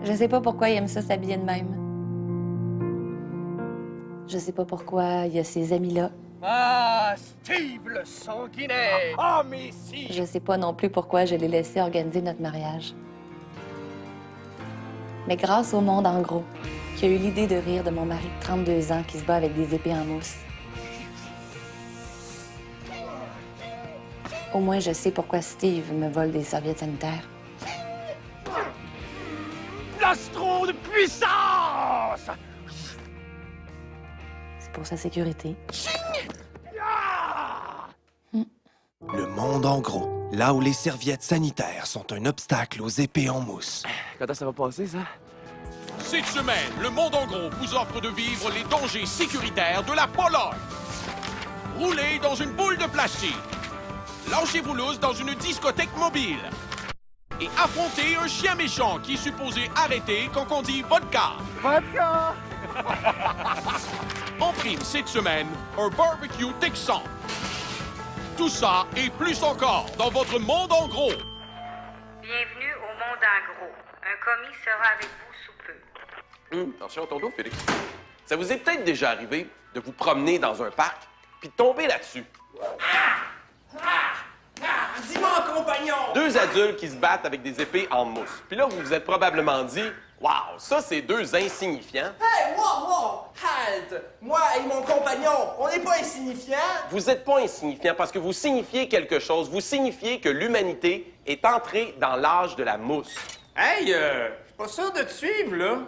Je sais pas pourquoi il aime ça s'habiller de même. Je sais pas pourquoi il y a ces amis-là. Ah, Steve le sanguinaire! Ah, mais si! Je sais pas non plus pourquoi je l'ai laissé organiser notre mariage. Mais grâce au monde en gros, qui a eu l'idée de rire de mon mari de 32 ans qui se bat avec des épées en mousse. Au moins, je sais pourquoi Steve me vole des serviettes sanitaires. Plastron de puissance! C'est pour sa sécurité. Le monde en gros, là où les serviettes sanitaires sont un obstacle aux épées en mousse. Quand ça va passer, ça? Cette semaine, le Monde en gros vous offre de vivre les dangers sécuritaires de la Pologne. Roulez dans une boule de plastique. Lâchez-vous lousse dans une discothèque mobile. Et affrontez un chien méchant qui est supposé arrêter quand on dit vodka. Vodka! En prime cette semaine, un barbecue texan. Tout ça et plus encore dans votre Monde en gros. Bienvenue au Monde en gros. Un commis sera avec vous sous peu. Attention à ton dos, Félix. Ça vous est peut-être déjà arrivé de vous promener dans un parc puis de tomber là-dessus. Dis-moi, compagnon! Deux adultes qui se battent avec des épées en mousse. Puis là, vous vous êtes probablement dit, waouh, ça, c'est deux insignifiants. Hey, moi! Halte! Moi et mon compagnon, on n'est pas insignifiants! Vous n'êtes pas insignifiants parce que vous signifiez quelque chose. Vous signifiez que l'humanité est entrée dans l'âge de la mousse. Hey, je suis pas sûr de te suivre, là.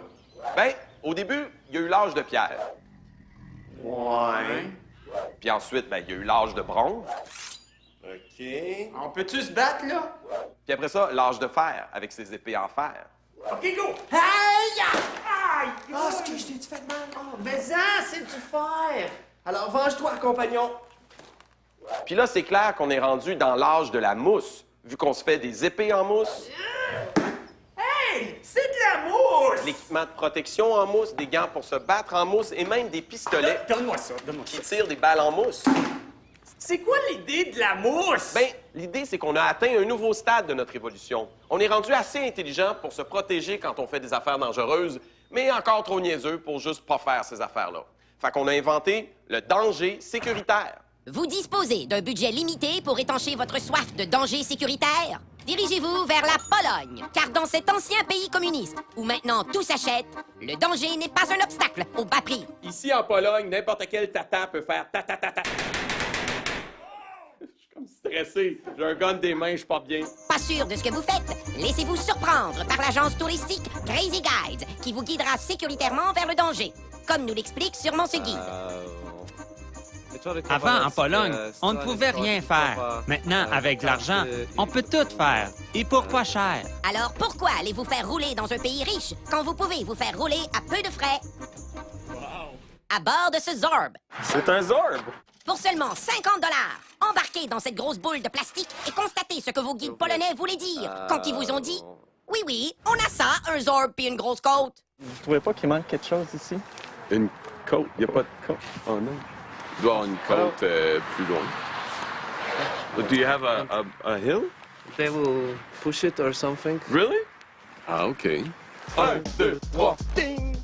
Ben, au début, il y a eu l'âge de pierre. Ouais. Puis ensuite, ben, il y a eu l'âge de bronze. OK. On peut-tu se battre, là? Puis après ça, l'âge de fer, avec ses épées en fer. OK, go! Hey! Aïe! Ah, ce que je t'ai dit fait mal. Oh, Mais ça, c'est du fer! alors, venge-toi, compagnon. Puis là, c'est clair qu'on est rendu dans l'âge de la mousse, vu qu'on se fait des épées en mousse, Hey! C'est de la mousse! l'équipement de protection en mousse, des gants pour se battre en mousse et même des pistolets Donne-moi ça, donne-moi qui ça. tirent des balles en mousse. C'est quoi l'idée de la mousse? Ben, l'idée, c'est qu'on a atteint un nouveau stade de notre évolution. On est rendu assez intelligent pour se protéger quand on fait des affaires dangereuses, mais encore trop niaiseux pour juste pas faire ces affaires-là. Fait qu'on a inventé le danger sécuritaire. Vous disposez d'un budget limité pour étancher votre soif de danger sécuritaire? Dirigez-vous vers la Pologne, car dans cet ancien pays communiste, où maintenant tout s'achète, le danger n'est pas un obstacle au bas prix. Ici, en Pologne, n'importe quel tata peut faire ta-ta-ta-ta. Je suis comme stressé. J'ai un gun des mains, je porte bien. Pas sûr de ce que vous faites? Laissez-vous surprendre par l'agence touristique Crazy Guides, qui vous guidera sécuritairement vers le danger, comme nous l'explique sûrement ce guide. Avant, en Pologne, on ne pouvait rien faire. Maintenant, avec de l'argent, on peut tout faire. Et pour pas cher. Alors pourquoi allez-vous faire rouler dans un pays riche quand vous pouvez vous faire rouler à peu de frais? À bord de ce Zorb. C'est un Zorb! Pour seulement 50 $, embarquez dans cette grosse boule de plastique et constatez ce que vos guides polonais voulaient dire quand ils vous ont dit « Oui, oui, on a ça, un Zorb puis une grosse côte. Vous trouvez pas qu'il manque quelque chose ici? Une côte? Il n'y a pas de côte. Oh non. Il doit y avoir une côte plus loin. Do you have a hill? They will push it or something. Really? Ah, OK. 1, 2, 3. Ding!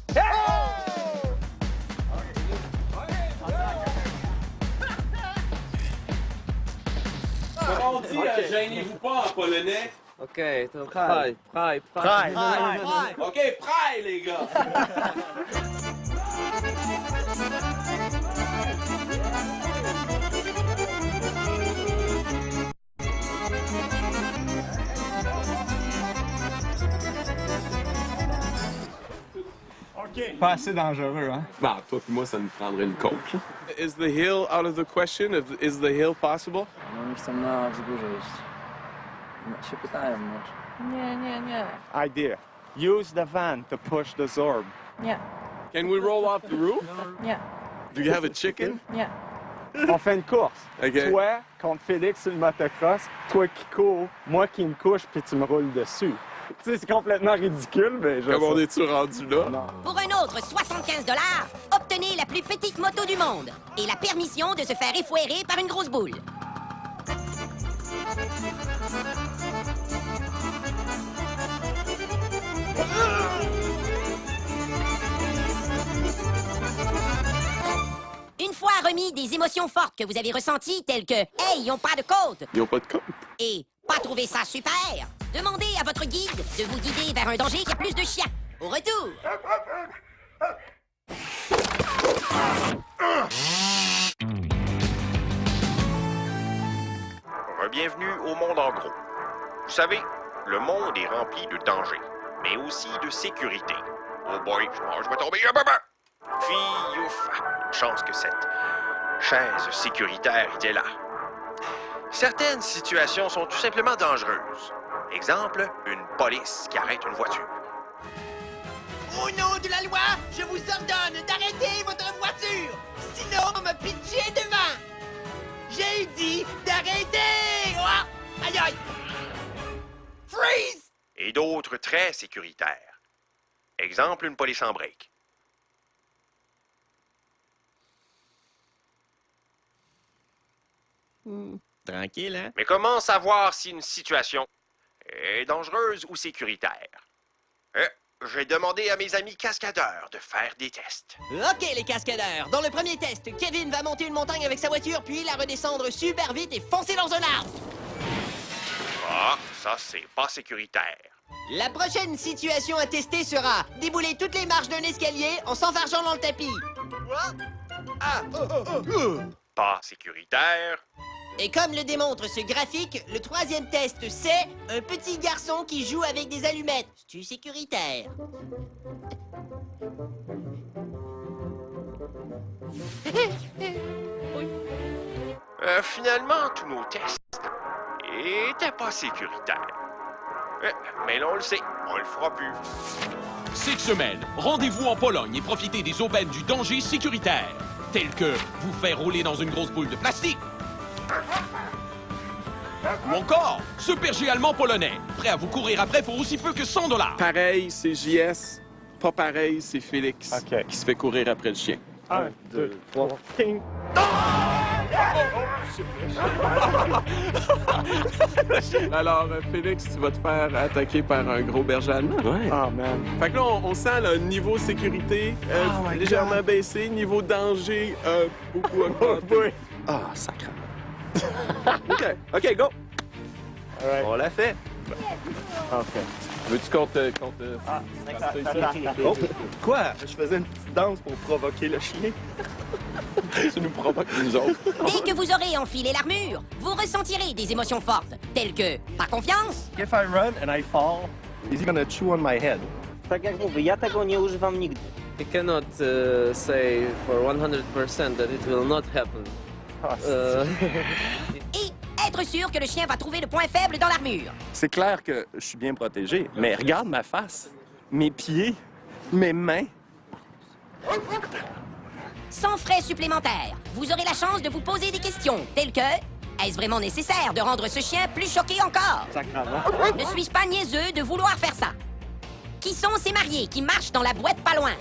Comment on dit gênez-vous pas en polonais? OK, praj. OK, prêt, les gars! Pas assez dangereux, hein? Bah, toi et moi, ça nous prendrait une côte. Is the hill out of the question? Is the hill possible? Jestem na wzgórzu już. Się pytałem może. Nie. Idea. Use the van to push the Zorb. Nie. Can we roll off the roof? Nie. Do you have a chicken? Nie. On fait une course. OK. Toi contre Félix sur le motocross, toi qui cours, moi qui me couche, puis tu me roules dessus. Tu sais, c'est complètement ridicule, mais je Comment on sais. est-tu rendu là? Non. Pour un autre 75 $, obtenez la plus petite moto du monde et la permission de se faire effouérer par une grosse boule. remis des émotions fortes que vous avez ressenties, telles que « Hey, ils ont pas de côte Ils ont pas de compte. » et « Pas trouvé ça super ». Demandez à votre guide de vous guider vers un danger qui a plus de chiens. Au retour! Bienvenue au Monde en gros. Vous savez, le monde est rempli de dangers, mais aussi de sécurité. Oh boy, je vais tomber. Puis, ouf, une chance que cette chaise sécuritaire était là. Certaines situations sont tout simplement dangereuses. Exemple, une police qui arrête une voiture. Au nom de la loi, je vous ordonne d'arrêter votre voiture. Sinon, on me pitcher devant. J'ai dit d'arrêter! Oh! Aïe aïe! Freeze! Et d'autres très sécuritaires. Exemple, une police en break. Tranquille, hein? Mais comment savoir si une situation est dangereuse ou sécuritaire? J'ai demandé à mes amis cascadeurs de faire des tests. OK, les cascadeurs. Dans le premier test, Kevin va monter une montagne avec sa voiture, puis la redescendre super vite et foncer dans un arbre. Ah, ça, c'est pas sécuritaire. La prochaine situation à tester sera débouler toutes les marches d'un escalier en s'enfargeant dans le tapis. Pas sécuritaire. Et comme le démontre ce graphique, le troisième test, c'est un petit garçon qui joue avec des allumettes. C'est-tu sécuritaire? Finalement, tous nos tests étaient pas sécuritaires. Mais là, on le sait, on le fera plus. Cette semaine, rendez-vous en Pologne et profitez des aubaines du danger sécuritaire, tels que vous faire rouler dans une grosse boule de plastique, ou encore ce berger allemand polonais, prêt à vous courir après pour aussi peu que 100 $. Pareil, c'est JS. Pas pareil, c'est Félix. OK. Qui se fait courir après le chien. 1, 2, 3, king. Alors, Félix, tu vas te faire attaquer par un gros berger allemand. Ouais. Oh, man. Fait que là, on sent le niveau sécurité légèrement baissé, niveau danger beaucoup augmenté. Ah, sacré. OK, go! Right. On l'a fait. OK. Veux-tu qu'on te... Oh, quoi? Je faisais une petite danse pour provoquer le chien. Tu nous provoques, nous autres. Dès que vous aurez enfilé l'armure, vous ressentirez des émotions fortes, telles que pas confiance, If I run and I fall, is he gonna chew on my head? Tak jak mówię, ja tego nie używam nigdy. I cannot say for 100% that it will not happen. et être sûr que le chien va trouver le point faible dans l'armure. C'est clair que je suis bien protégé, mais regarde ma face, mes pieds, mes mains. Sans frais supplémentaires, vous aurez la chance de vous poser des questions, telles que est-ce vraiment nécessaire de rendre ce chien plus choqué encore? Ne suis-je pas niaiseux de vouloir faire ça? Qui sont ces mariés qui marchent dans la boîte pas loin?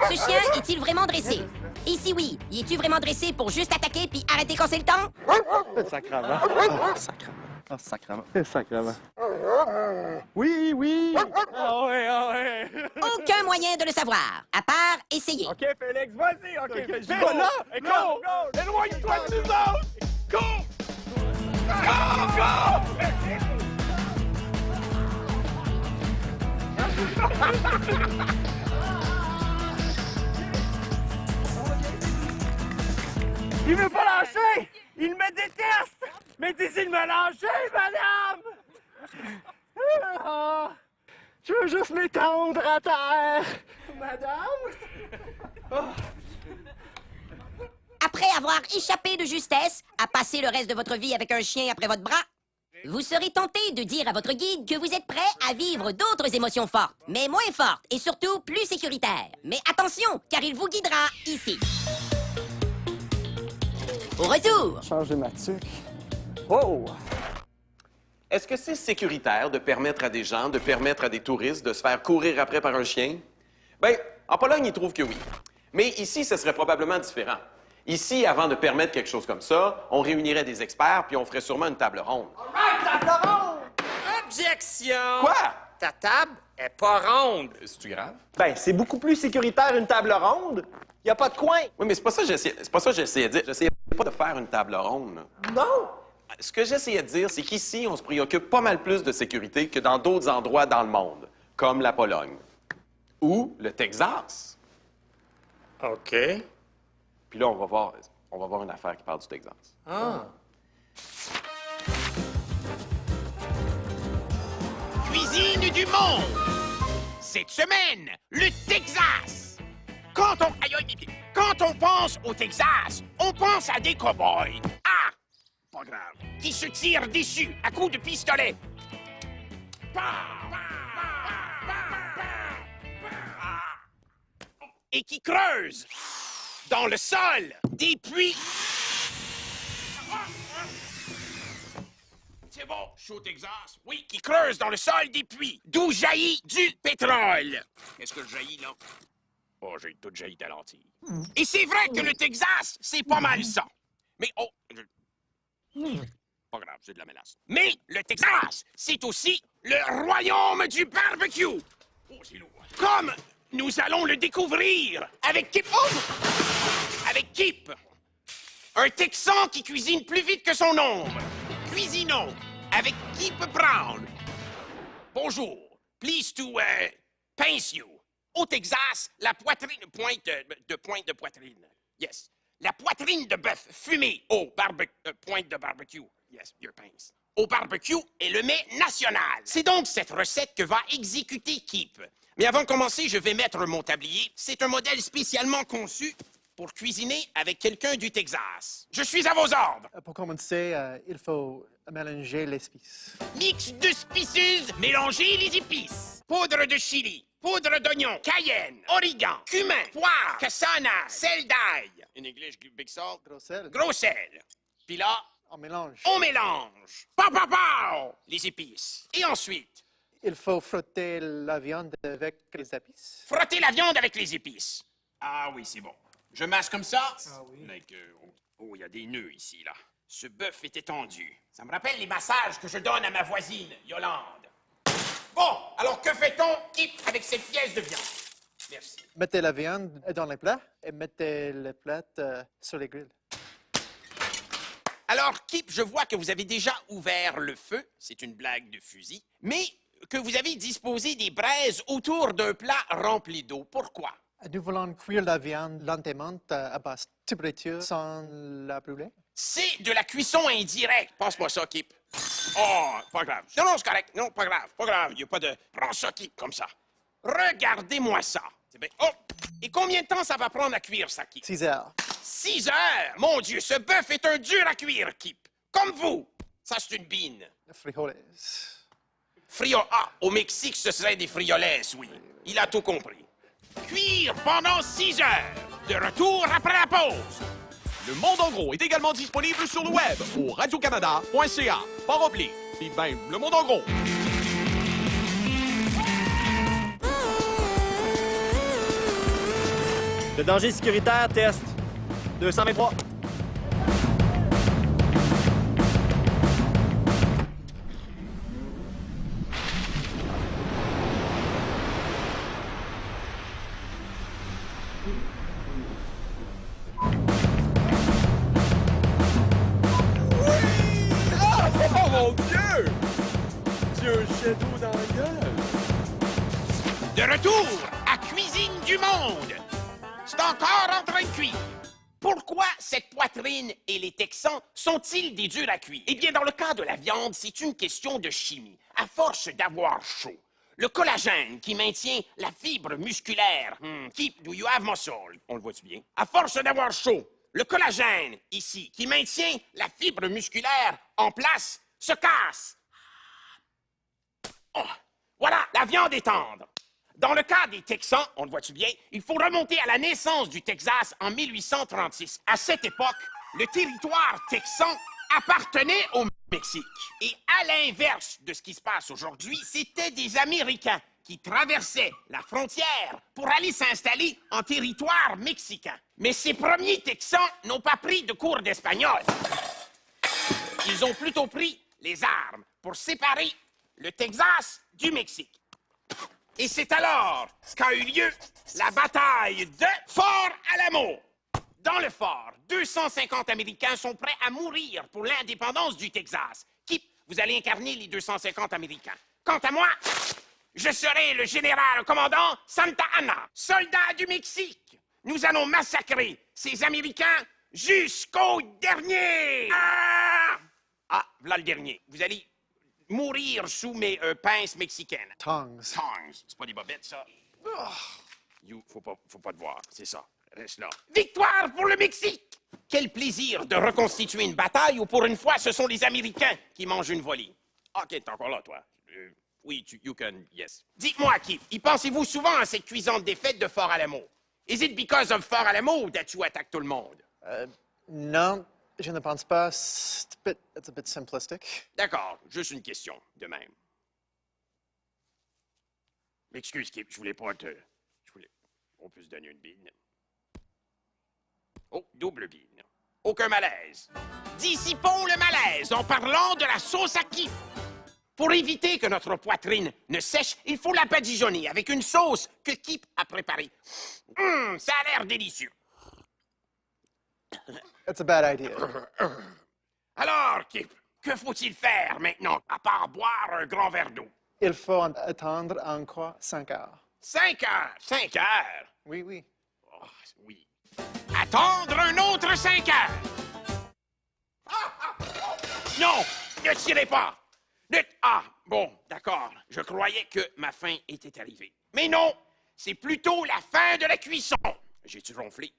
Ce chien est-il vraiment dressé? Et si oui, y es-tu vraiment dressé pour juste attaquer puis arrêter quand c'est le temps? Sacrement. Oh, sacrement. Oh, sacrement. Sacrement. Oui, oui. Ah ouais, ah ouais. Aucun moyen de le savoir, à part essayer. OK, Félix, vas-y. OK, je vais là. Go, go. Éloigne-toi de nous autres. Go. Go, go. Il veut pas lâcher! Il me déteste! Mais décide de me lâcher, madame! Ah, je veux juste m'étendre à terre! Madame? Après avoir échappé de justesse à passer le reste de votre vie avec un chien après votre bras, vous serez tenté de dire à votre guide que vous êtes prêt à vivre d'autres émotions fortes, mais moins fortes et surtout plus sécuritaires. Mais attention, car il vous guidera ici. Au retour! Changer ma tuque. Oh! Est-ce que c'est sécuritaire de permettre à des gens, de permettre à des touristes de se faire courir après par un chien? Bien, en Pologne, ils trouvent que oui. Mais ici, ce serait probablement différent. Ici, avant de permettre quelque chose comme ça, on réunirait des experts puis on ferait sûrement une table ronde. All right, table ronde! Objection! Quoi? Ta table Elle est pas ronde. C'est-tu grave? Ben, c'est beaucoup plus sécuritaire une table ronde. Y a pas de coin. Oui, mais c'est pas ça que j'essayais de dire. J'essayais pas de faire une table ronde. Là. Non! Ce que j'essayais de dire, c'est qu'ici, on se préoccupe pas mal plus de sécurité que dans d'autres endroits dans le monde, comme la Pologne ou le Texas. OK. Puis là, on va voir une affaire qui parle du Texas. Ah. Cuisine du monde! Cette semaine, le Texas! Quand on pense au Texas, on pense à des cow-boys. Ah! Pas grave. Qui se tirent dessus à coups de pistolet. Et qui creusent dans le sol des puits. C'est bon, je suis au Texas. Oui, qui creuse dans le sol des puits, d'où jaillit du pétrole. Qu'est-ce que je jaillis, là? Oh, j'ai tout jailli de lentilles. Et c'est vrai que le Texas, c'est pas mal ça. Mais, pas grave, c'est de la mélasse. Mais le Texas, c'est aussi le royaume du barbecue. Oh, c'est lourd. Comme nous allons le découvrir avec Kip. Oh! Avec Kip. Un Texan qui cuisine plus vite que son ombre. Cuisinons avec Kip Brown. Bonjour. Pleased to pince you. Au Texas, la poitrine pointe de poitrine. Yes. La poitrine de bœuf fumée au pointe de barbecue. Yes, your pince. Au barbecue est le mets national. C'est donc cette recette que va exécuter Kip. Mais avant de commencer, je vais mettre mon tablier. C'est un modèle spécialement conçu pour cuisiner avec quelqu'un du Texas. Je suis à vos ordres. Pour commencer, il faut mélanger les épices. Mix de spiceuses, mélangez les épices. Poudre de chili, poudre d'oignon, cayenne, origan, cumin, poivre, cassonade, sel d'ail. In English, big salt. Gros sel. Gros sel. Puis là, On mélange. on mélange. Pow, pow, pow! Les épices. Et ensuite, Il faut frotter la viande avec les épices. frottez la viande avec les épices. Ah oui, c'est bon. Je masse comme ça. Ah oui. Il y a des nœuds ici, là. Ce bœuf était tendu. Ça me rappelle les massages que je donne à ma voisine, Yolande. Bon, alors que fait-on, Kip, avec cette pièce de viande? Merci. Mettez la viande dans les plats et mettez les plats sur les grilles. Alors, Kip, je vois que vous avez déjà ouvert le feu. C'est une blague de fusil. Mais que vous avez disposé des braises autour d'un plat rempli d'eau. Pourquoi? Nous voulons cuire la viande lentement à basse température sans la brûler. C'est de la cuisson indirecte. Passe-moi ça, Kip. Oh, pas grave. Non, c'est correct. Non, pas grave. Pas grave. Il n'y a pas de... Prends ça, Kip, comme ça. Regardez-moi ça. C'est bien... Oh! Et combien de temps ça va prendre à cuire, ça, Kip? 6 heures. 6 heures? Mon Dieu, ce bœuf est un dur à cuire, Kip. Comme vous. Ça, c'est une bine. Frijoles. Ah, au Mexique, ce serait des frioles, oui. Il a tout compris. Cuire pendant 6 heures. De retour après la pause. Le Monde en gros est également disponible sur le web au radiocanada.ca. Puis ben, Le Monde en gros. Le danger sécuritaire, test. 223. Oh mon Dieu! J'ai un jet d'eau dans la gueule! De retour à Cuisine du Monde. C'est encore en train de cuire. Pourquoi cette poitrine et les Texans sont-ils des durs à cuire? Eh bien, dans le cas de la viande, c'est une question de chimie. À force d'avoir chaud, le collagène qui maintient la fibre musculaire, keep do you have muscle? On le voit-tu bien? À force d'avoir chaud, le collagène, ici, qui maintient la fibre musculaire en place, se casse. Oh, voilà, la viande est tendre. Dans le cas des Texans, on le voit-tu bien, il faut remonter à la naissance du Texas en 1836. À cette époque, le territoire texan appartenait au Mexique. Et à l'inverse de ce qui se passe aujourd'hui, c'était des Américains qui traversaient la frontière pour aller s'installer en territoire mexicain. Mais ces premiers Texans n'ont pas pris de cours d'espagnol. Ils ont plutôt pris les armes pour séparer le Texas du Mexique. Et c'est alors qu'a eu lieu la bataille de Fort Alamo. Dans le fort, 250 Américains sont prêts à mourir pour l'indépendance du Texas. Kip, vous allez incarner les 250 Américains. Quant à moi, je serai le général commandant Santa Anna, soldat du Mexique. Nous allons massacrer ces Américains jusqu'au dernier. Ah, voilà le dernier. Vous allez mourir sous mes pinces mexicaines. Tongs. C'est pas des bobettes, ça. Faut pas te voir, c'est ça. Reste là. Victoire pour le Mexique! Quel plaisir de reconstituer une bataille où, pour une fois, ce sont les Américains qui mangent une volée. OK, t'es encore là, toi. Oui, you can, yes. Dites-moi, Kip, y pensez-vous souvent à cette cuisante défaite de Fort Alamo? Is it because of Fort Alamo that you attaque tout le monde? Non, je ne pense pas. It's a bit simplistic. D'accord, juste une question, de même. M'excuse, Kip, je voulais pas te... On peut se donner une bine. Oh, double bine. Aucun malaise. Dissipons le malaise en parlant de la sauce à Kip. Pour éviter que notre poitrine ne sèche, il faut la badigeonner avec une sauce que Kip a préparée. Ça a l'air délicieux. It's a bad idea. Alors, Kip, que faut-il faire maintenant, à part boire un grand verre d'eau? Il faut attendre encore 5 heures. 5 heures? 5 heures? Oui, oui. Oh, oui. Attendre un autre 5 heures! Non! Ne tirez pas! Bon, d'accord. Je croyais que ma fin était arrivée. Mais non! C'est plutôt la fin de la cuisson. J'ai-tu ronflé?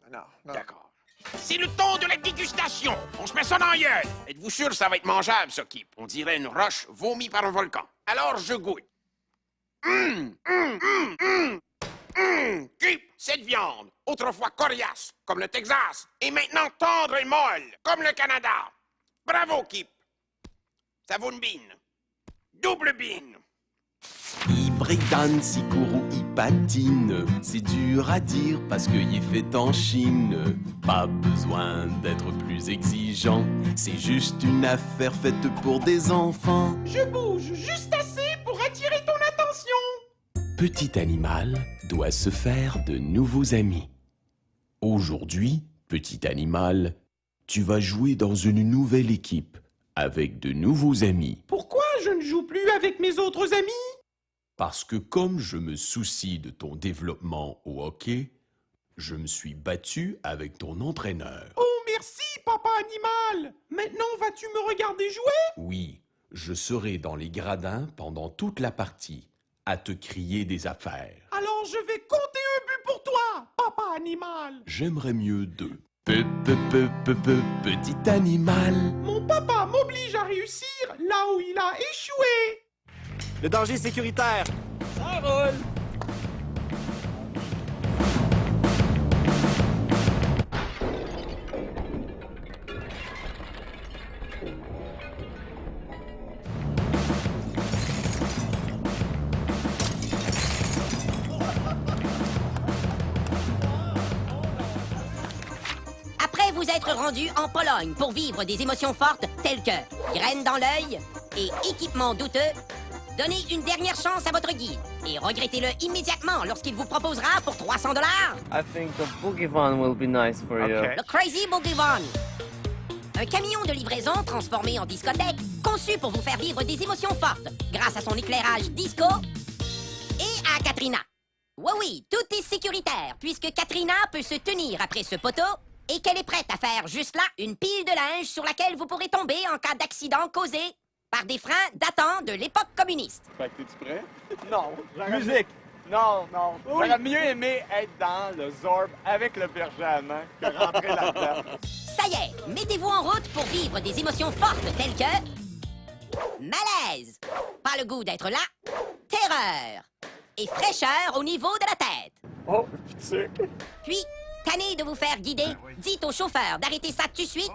Non, non. D'accord. C'est le temps de la dégustation. On se met ça dans la gueule. Êtes-vous sûr que ça va être mangeable, ça, Kip? On dirait une roche vomie par un volcan. Alors, je goûte. Kip, cette viande, autrefois coriace, comme le Texas, est maintenant tendre et molle, comme le Canada. Bravo, Kip. Ça vaut une bine. Double bine. Il breakdance, il court ou il patine. C'est dur à dire parce qu'il est fait en Chine. Pas besoin d'être plus exigeant. C'est juste une affaire faite pour des enfants. Je bouge juste assez pour attirer ton attention. Petit animal doit se faire de nouveaux amis. Aujourd'hui, petit animal, tu vas jouer dans une nouvelle équipe avec de nouveaux amis. Pourquoi je ne joue plus avec mes autres amis? Parce que comme je me soucie de ton développement au hockey, je me suis battu avec ton entraîneur. Oh, merci, papa animal! Maintenant, vas-tu me regarder jouer? Oui, je serai dans les gradins pendant toute la partie, à te crier des affaires. Alors je vais compter un but pour toi, papa animal! J'aimerais mieux deux. Petit animal. Mon papa m'oblige à réussir là où il a échoué. Le danger sécuritaire. Ça roule. Après vous être rendu en Pologne pour vivre des émotions fortes telles que graines dans l'œil et équipement douteux, donnez une dernière chance à votre guide et regrettez-le immédiatement lorsqu'il vous proposera pour $300. I think the Boogie Van will be nice for you. Le Crazy Boogie Van. Un camion de livraison transformé en discothèque, conçu pour vous faire vivre des émotions fortes grâce à son éclairage disco et à Katrina. Oui, tout est sécuritaire puisque Katrina peut se tenir après ce poteau et qu'elle est prête à faire juste là une pile de linge sur laquelle vous pourrez tomber en cas d'accident causé par des freins datant de l'époque communiste. Fait que t'es-tu prêt? Non. Musique. Non, non. Oui. J'aurais mieux aimé être dans le Zorb avec le berger allemand que rentrer là-dedans. Ça y est, mettez-vous en route pour vivre des émotions fortes telles que... malaise, pas le goût d'être là, terreur et fraîcheur au niveau de la tête. Oh, putain. Puis, tanné de vous faire guider, dites au chauffeur d'arrêter ça tout de suite,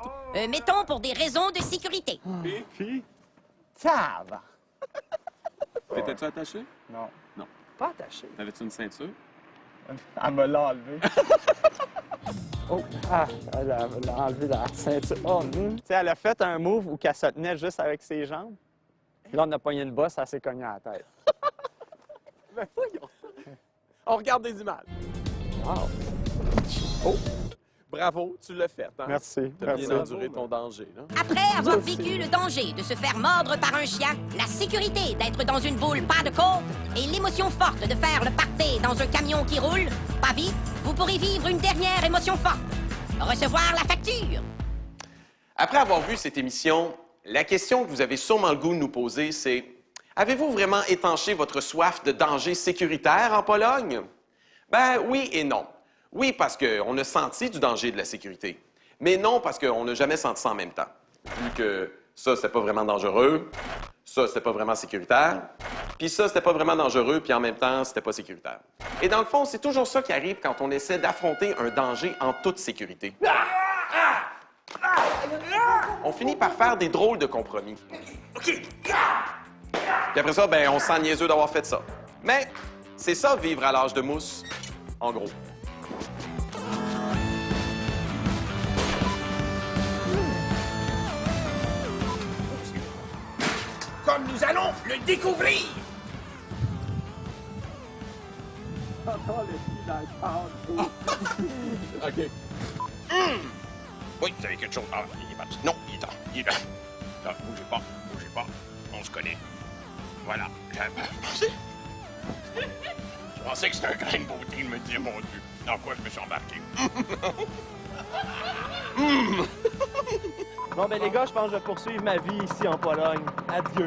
mettons pour des raisons de sécurité. Puis, ça va. T'étais-tu attaché? Non. Non. Pas attaché. T'avais-tu une ceinture? Elle me l'a enlevé. Oh, elle a enlevé la ceinture. Oh, Tu sais, elle a fait un move où elle se tenait juste avec ses jambes. Là, on a pogné le boss, elle s'est cognée à la tête. Ben voyons. On regarde des images. Wow. Oh! Bravo, tu l'as fait. Hein? Merci. Tu as bien enduré ton danger. Là. Après avoir vécu le danger de se faire mordre par un chien, la sécurité d'être dans une boule pas de côte et l'émotion forte de faire le party dans un camion qui roule, pas vite, vous pourrez vivre une dernière émotion forte. Recevoir la facture. Après avoir vu cette émission, la question que vous avez sûrement le goût de nous poser, c'est avez-vous vraiment étanché votre soif de danger sécuritaire en Pologne? Ben oui et non. Oui, parce qu'on a senti du danger de la sécurité. Mais non, parce qu'on n'a jamais senti ça en même temps. Vu que ça, c'était pas vraiment dangereux, ça, c'était pas vraiment sécuritaire, puis ça, c'était pas vraiment dangereux, puis en même temps, c'était pas sécuritaire. Et dans le fond, c'est toujours ça qui arrive quand on essaie d'affronter un danger en toute sécurité. On finit par faire des drôles de compromis. Puis après ça, ben, on se sent niaiseux d'avoir fait ça. Mais c'est ça, vivre à l'âge de mousse, en gros. Comme nous allons le découvrir! OK. Oui, vous avez quelque chose. Ah, il est parti. Non, il est là. Il est là. Là, bougez pas. Bougez pas. On se connaît. Voilà. J'avais pensé. Je pensais que c'était un grain de beauté de me dire, mon Dieu, dans quoi je me suis embarqué. Bon, ben les gars, je pense que je vais poursuivre ma vie ici en Pologne. Adieu.